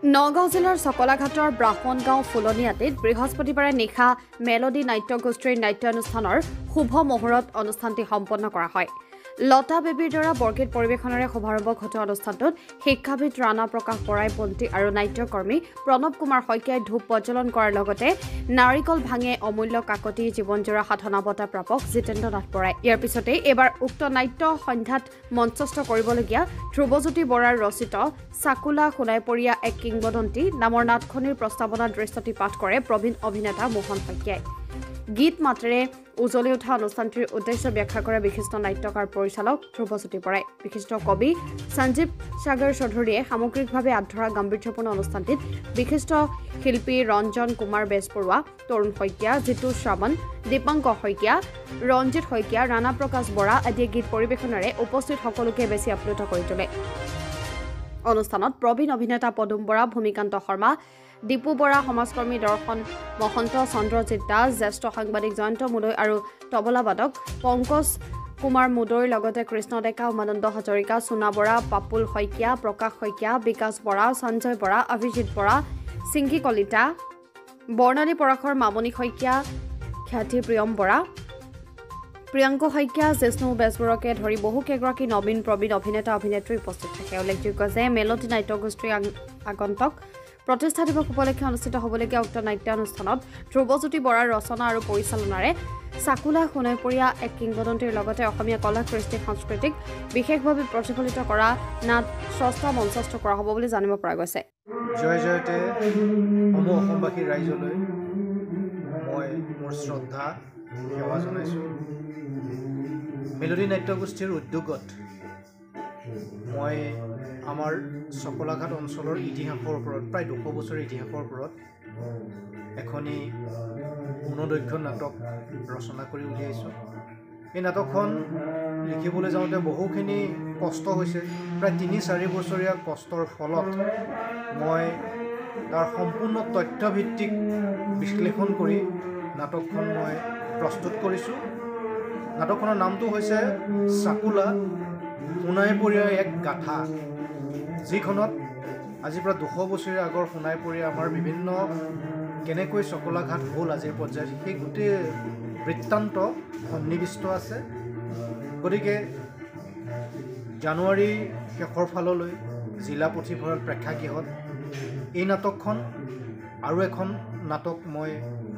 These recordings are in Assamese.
নগাঁও জিলাৰ চকলাঘাটৰ ব্ৰাহ্মণগাঁও ফুলনিয়াটিত বৃহস্পতিবাৰে নিশা মেলোডি নাট্যগোষ্ঠীৰ নাট্যানুষ্ঠানৰ শুভ মুহূৰ্তত অনুষ্ঠানটি সম্পন্ন কৰা হয়। লতা বেবীৰ দ্বাৰা বৰগীত পৰিৱেশনেৰে শুভাৰম্ভ ঘটোৱা অনুষ্ঠানটোত শিক্ষাবিদ ৰাণা প্ৰকাশ বৰাই পন্থী আৰু নাট্যকৰ্মী প্ৰণৱ কুমাৰ শইকীয়াই ধূপ প্ৰজ্বলন কৰাৰ লগতে নাৰিকল ভাঙে অমূল্য কাকতি জীৱনজোৰা সাধনা বঁটা প্ৰাপক জিতেন্দ্ৰ নাথ বৰাই। ইয়াৰ পিছতেই এইবাৰ উক্ত নাট্য সন্ধ্যাত মঞ্চস্থ কৰিবলগীয়া ধ্ৰুৱজ্যোতি বৰাৰ ৰচিত চাকুলা সোণাইপৰীয়া এক কিংবদন্তি নামৰ নাটখনিৰ প্ৰস্তাৱনা দৃশ্যটি পাঠ কৰে প্ৰবীণ অভিনেতা মোহন শইকীয়াই। গীত মাতেৰে উজলি উঠা অনুষ্ঠানটিৰ উদ্দেশ্য ব্যাখ্যা কৰে বিশিষ্ট নাট্যকাৰ পৰিচালক ধ্ৰুৱজ্যোতি বৰাই। বিশিষ্ট কবি সঞ্জীৱ সাগৰ চৌধুৰীয়ে সামগ্ৰিকভাৱে আধৰা গাম্ভীৰ্যপূৰ্ণ অনুষ্ঠানটিত বিশিষ্ট শিল্পী ৰঞ্জন কুমাৰ বেজবৰুৱা, তৰুণ শইকীয়া, জিতু শ্ৰাৱণ, দীপাংক শইকীয়া, ৰঞ্জিত শইকীয়া, ৰাণা প্ৰকাশ বৰা আদিয়ে গীত পৰিৱেশনেৰে উপস্থিত সকলোকে বেছি আপ্লুত কৰি তোলে। অনুষ্ঠানত প্ৰবীণ অভিনেতা পদুম বৰা, ভূমিকান্ত শৰ্মা, দীপু বৰা, সমাজকৰ্মী দৰ্শন মহন্ত, চন্দ্ৰজিৎ দাস, জ্যেষ্ঠ সাংবাদিক জয়ন্ত মুদৈ আৰু তবলাবাদক পংকজ কুমাৰ মুদৈৰ লগতে কৃষ্ণ ডেকা, উমানন্দ হাজৰিকা, সোণা বৰা, পাপুল শইকীয়া, প্ৰকাশ শইকীয়া, বিকাশ বৰা, সঞ্জয় বৰা, অভিজিৎ বৰা, চিংকি কলিতা, বৰ্ণালী পৰাশৰ, মামণি শইকীয়া, খ্যাতি প্ৰিয়ম বৰা, প্ৰিয়ংকু শইকীয়া, জিষ্ণু বেজবৰুৱাকে ধৰি বহুকেইগৰাকী নবীন প্ৰবীণ অভিনেতা অভিনেত্ৰী উপস্থিত থাকে। উল্লেখযোগ্য যে মেলোডি নাট্যগোষ্ঠীৰ আগন্তুক প্ৰতিষ্ঠা দিৱস উপলক্ষে অনুষ্ঠিত হ'বলগীয়া উক্ত নাট্যানুষ্ঠানত ধ্ৰুৱজ্যোতি বৰাৰ ৰচনা আৰু পৰিচালনাৰে চাকুলা সোণাইপৰীয়া এক কিংবদন্তিৰ লগতে অসমীয়া কলা কৃষ্টি সংস্কৃতিক বিশেষভাৱে প্ৰতিফলিত কৰা নাট স্ৰষ্টা মঞ্চস্থ কৰা হ'ব বুলি জানিব পৰা গৈছে। জয় জয়তে অসমবাসী ৰাইজলৈ মই মোৰ শ্ৰদ্ধা সেৱা জনাইছোঁ। মেলোডি নাট্যগোষ্ঠীৰ উদ্যোগত মই আমাৰ চকলাঘাট অঞ্চলৰ ইতিহাসৰ ওপৰত প্ৰায় 200 বছৰৰ ইতিহাসৰ ওপৰত এখনি পূৰ্ণদৈৰ্ঘ্য নাটক ৰচনা কৰি উলিয়াইছোঁ। এই নাটকখন লিখিবলৈ যাওঁতে বহুখিনি কষ্ট হৈছে। প্ৰায় 3-4 বছৰীয়া কষ্টৰ ফলত মই তাৰ সম্পূৰ্ণ তথ্যভিত্তিক বিশ্লেষণ কৰি নাটকখন মই প্ৰস্তুত কৰিছোঁ। নাটকখনৰ নামটো হৈছে চাকুলা সোণাইপৰীয়া এক গাথা, যিখনত আজিৰ পৰা 200 বছৰীয়া আগৰ সোণাইপৰীয়া আমাৰ বিভিন্ন কেনেকৈ চকলাঘাট হ'ল আজিৰ পৰ্যায়ত সেই গোটেই বৃত্তান্ত সন্নিৱিষ্ট আছে। গতিকে জানুৱাৰী শেষৰ ফাললৈ জিলা পুথিভঁৰাল প্ৰেক্ষাগৃহত এই নাটকখন আৰু এখন নাটক মই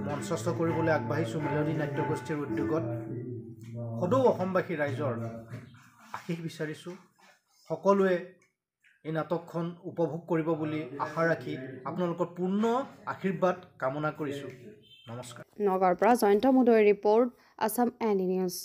মঞ্চস্থ কৰিবলৈ আগবাঢ়িছোঁ মেলোডি নাট্যগোষ্ঠীৰ উদ্যোগত। সদৌ অসমবাসী ৰাইজৰ আশীষ বিচাৰিছোঁ। সকলোৱে এই নাটকখন উপভোগ কৰিব বুলি আশা ৰাখি আপোনালোকৰ পূৰ্ণ আশীৰ্বাদ কামনা কৰিছোঁ। নমস্কাৰ। নগাঁৱৰ পৰা জয়ন্ত মুদৈৰ ৰিপৰ্ট, আছাম এনি নিউজ।